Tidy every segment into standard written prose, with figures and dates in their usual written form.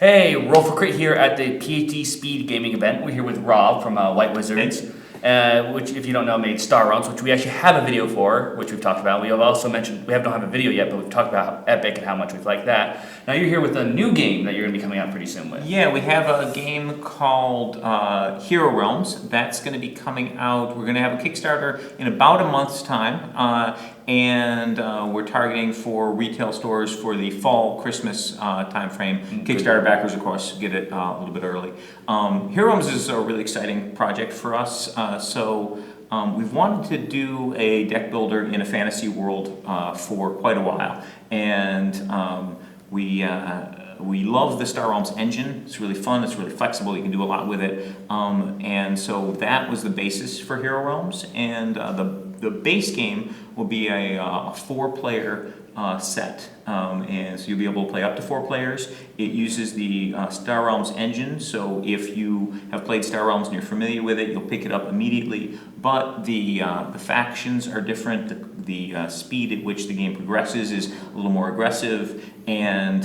Hey, Roll for Crit here at the PhD Speed Gaming event. We're here with Rob from White Wizards, which, if you don't know, made Star Realms, which we actually have a video for, which we've talked about. We have also mentioned, don't have a video yet, but we've talked about Epic and how much we've liked that. Now you're here with a new game that you're going to be coming out pretty soon with. Yeah, we have a game called Hero Realms. That's going to be coming out. We're going to have a Kickstarter in about a month's time. And we're targeting for retail stores for the fall Christmas time frame. Kickstarter backers, of course, get it a little bit early. Hero Realms is a really exciting project for us. We've wanted to do a deck builder in a fantasy world for quite a while, and we love the Star Realms engine. It's really fun. It's really flexible. You can do a lot with it, and so that was the basis for Hero Realms. And the base game will be a 4-player set, and so you'll be able to play up to 4 players. It uses the Star Realms engine, so if you have played Star Realms and you're familiar with it, you'll pick it up immediately. But the factions are different. The speed at which the game progresses is a little more aggressive, and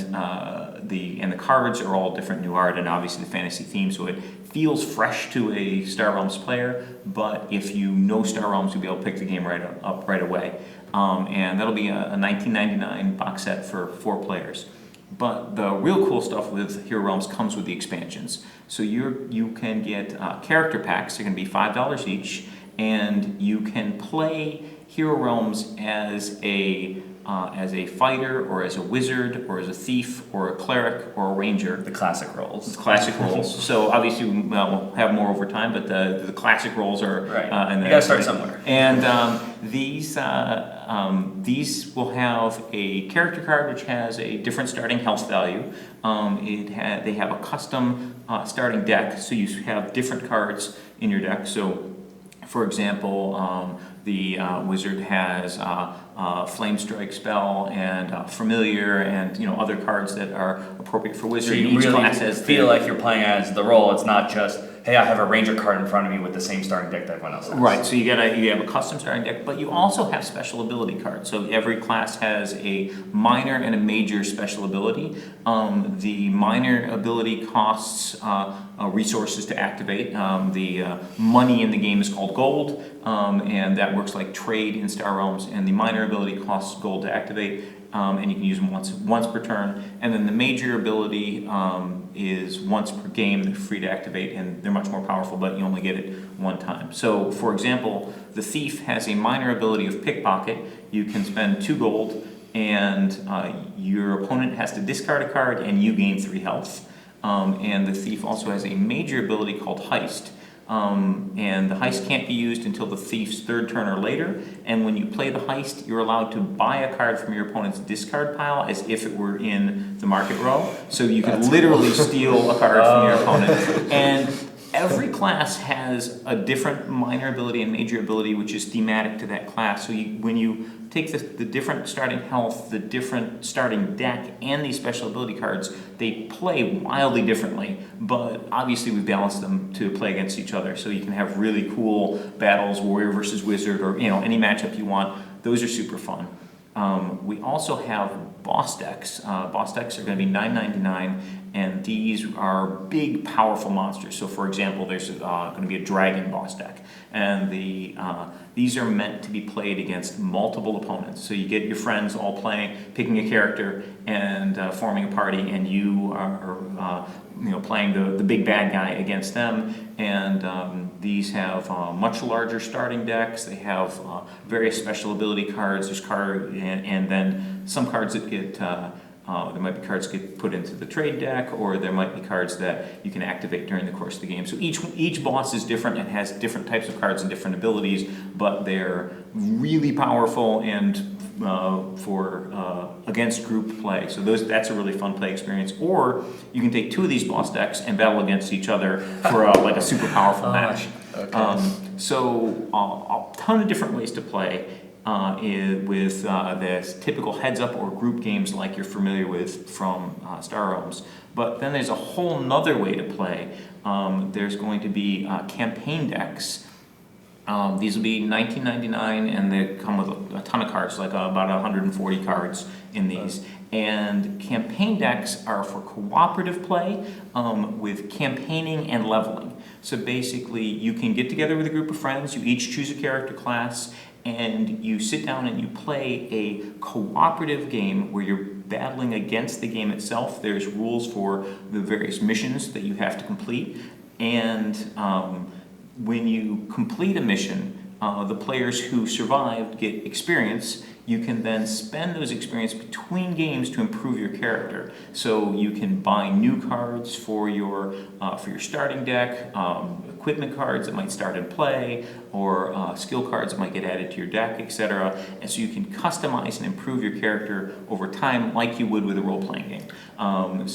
the cards are all different new art and obviously the fantasy theme, so it feels fresh to a Star Realms player. But if you know Star Realms, you'll be able to pick the game up right away. And that'll be a $19.99 box set for 4 players. But the real cool stuff with Hero Realms comes with the expansions. So you can get character packs. They're going to be $5 each, and you can play Hero Realms as a fighter, or as a wizard, or as a thief, or a cleric, or a ranger. The classic roles. Classic roles. So obviously we'll have more over time, but the classic roles are right. You gotta start somewhere. And these will have a character card which has a different starting health value. They have a custom starting deck, so you have different cards in your deck. So, for example, the wizard has Flame Strike spell and Familiar, and other cards that are appropriate for wizard. So you really feel like you're playing as the role. It's not just, hey, I have a ranger card in front of me with the same starting deck that everyone else has. Right. So you have a custom starting deck, but you also have special ability cards. So every class has a minor and a major special ability. The minor ability costs resources to activate. The money in the game is called gold, and that works like trade in Star Realms. And the minor ability costs gold to activate, and you can use them once per turn. And then the major ability is once per game. They're free to activate, and they're much more powerful, but you only get it one time. So, for example, the thief has a minor ability of pickpocket. You can spend 2 gold, and your opponent has to discard a card, and you gain 3 health. And the thief also has a major ability called heist. And the heist can't be used until the thief's 3rd turn or later. And when you play the heist, you're allowed to buy a card from your opponent's discard pile as if it were in the market row. So you can literally steal a card from your opponent. And every class has a different minor ability and major ability, which is thematic to that class. So when you take the different starting health, the different starting deck, and these special ability cards, they play wildly differently, but obviously we balance them to play against each other. So you can have really cool battles, warrior versus wizard, or any matchup you want. Those are super fun. We also have boss decks. Boss decks are going to be $9.99, and these are big, powerful monsters. So, for example, there's going to be a dragon boss deck, and these are meant to be played against multiple opponents. So you get your friends all picking a character, and forming a party, and you are playing the big bad guy against them. And these have much larger starting decks. They have various special ability cards. There's and then some cards that get there might be cards that get put into the trade deck, or there might be cards that you can activate during the course of the game. So each boss is different and has different types of cards and different abilities, but they're really powerful and for against group play. So that's a really fun play experience. Or you can take 2 of these boss decks and battle against each other for like a super powerful match. Okay. So a ton of different ways to play with the typical heads-up or group games like you're familiar with from Star Realms. But then there's a whole nother way to play. There's going to be campaign decks. These will be $19.99, and they come with a ton of cards, like about 140 cards in these. And campaign decks are for cooperative play with campaigning and leveling. So basically, you can get together with a group of friends, you each choose a character class, and you sit down and you play a cooperative game where you're battling against the game itself. There's rules for the various missions that you have to complete. And when you complete a mission, the players who survived get experience. You can then spend those experience between games to improve your character. So you can buy new cards for your starting deck, equipment cards that might start in play, or skill cards that might get added to your deck, etc. And so you can customize and improve your character over time, like you would with a role-playing game. And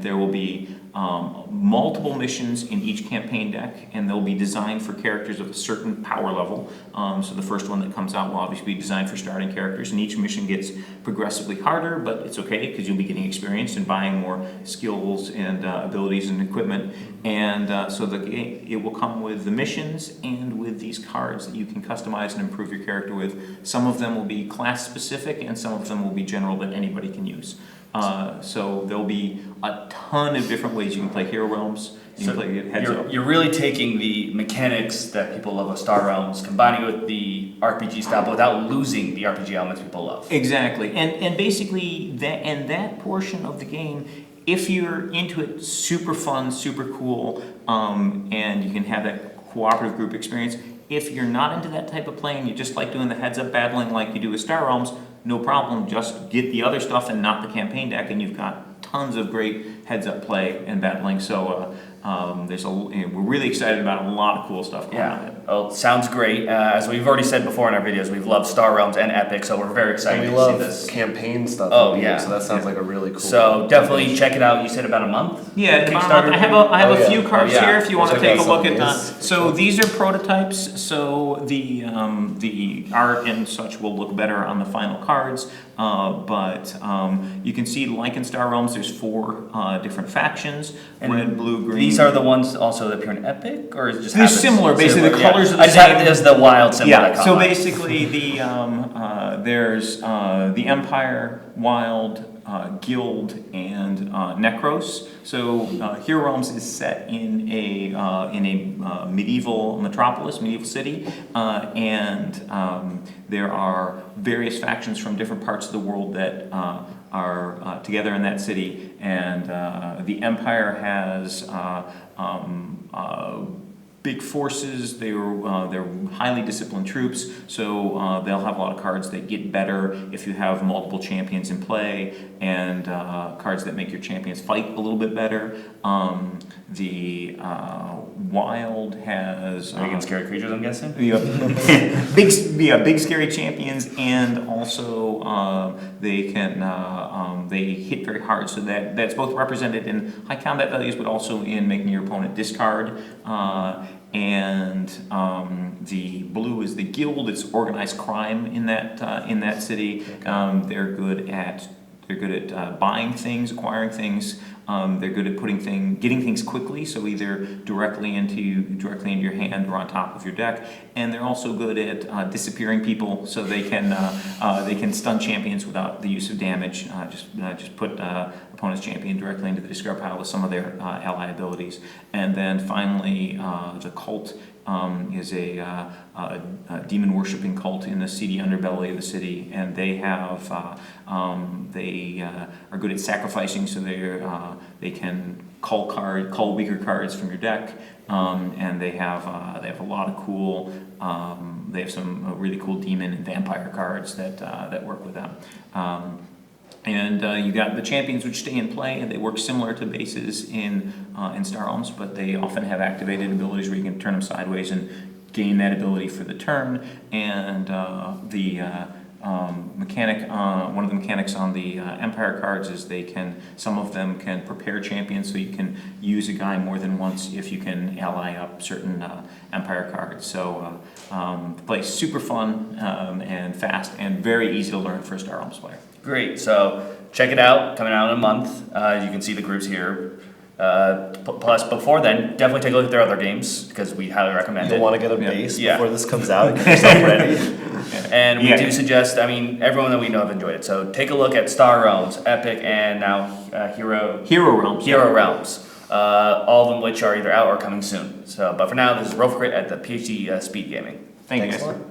there will be multiple missions in each campaign deck, and they'll be designed for characters of a certain power level. So the first one that comes out will obviously be designed for starting characters, and each mission gets progressively harder, but it's okay because you'll be getting experience and buying more skills and abilities and equipment. And so it will come with the missions and with these cards that you can customize and improve your character with. Some of them will be class specific, and some of them will be general that anybody can use. So there'll be a ton of different ways you can play Hero Realms. You can play Heads Up. You're really taking the mechanics that people love of Star Realms, combining it with the RPG style, but without losing the RPG elements people love. Exactly, and basically that portion of the game, if you're into it, super fun, super cool, and you can have that cooperative group experience. If you're not into that type of play and you just like doing the heads-up battling like you do with Star Realms, no problem. Just get the other stuff and not the campaign deck, and you've got tons of great heads-up play and battling. So we're really excited about a lot of cool stuff going on. Well, sounds great. As we've already said before in our videos, we've loved Star Realms and Epic, so we're very excited And we to love see this campaign stuff. Oh, yeah. So that sounds like a really cool. So definitely check it out. You said about a month? Yeah, about a Kickstarter? month. I have a few yeah. cards Oh, yeah. here if you want to We'll check take a out look some at of that. these. So these are prototypes. So the art and such will look better on the final cards. But you can see, like in Star Realms, there's 4 different factions: red, blue, green. These are the ones also that appear in Epic, or is it just They're happens- similar, basically, the colors are the I just have same. it as the wild symbol. that Yeah, caught so my eye. basically there's the Empire, Wild, Guild, and Necros. So Hero Realms is set in a medieval metropolis, medieval city, and there are various factions from different parts of the world that are together in that city, and the Empire has big forces. They're highly disciplined troops, so they'll have a lot of cards that get better if you have multiple champions in play, and cards that make your champions fight a little bit better. The Wild has Big and scary creatures, I'm guessing? big scary champions, and also they can they hit very hard. So that's both represented in high combat values, but also in making your opponent discard. And the blue is the Guild. It's organized crime in that city. They're good at buying things, acquiring things. They're good at getting things quickly, so either directly into your hand or on top of your deck. And they're also good at disappearing people, so they can stun champions without the use of damage. Just put opponent's champion directly into the discard pile with some of their ally abilities. And then finally, the Cult is a demon worshipping cult in the seedy underbelly of the city, and they are good at sacrificing, so they can call weaker cards from your deck, and they have a lot of cool. They have some really cool demon and vampire cards that work with them. And you got the champions, which stay in play, and they work similar to bases in Star Realms, but they often have activated abilities where you can turn them sideways and gain that ability for the turn. And one of the mechanics on the Empire cards is some of them can prepare champions, so you can use a guy more than once if you can ally up certain Empire cards. So the play is super fun and fast and very easy to learn for a Star Realms player. Great. So check it out. Coming out in a month. You can see the groups here. Plus, before then, definitely take a look at their other games because we highly recommend You'll it. want to get a Yeah. base Yeah. before this comes out. Get yourself ready. And we Yeah. do suggest, I mean, everyone that we know have enjoyed it. So take a look at Star Realms, Epic, and now Hero Realms. Realms. All of them which are either out or coming soon. So, but for now, this is Rolf Crit at the PhD Speed Gaming. Thank you Thanks guys. a lot.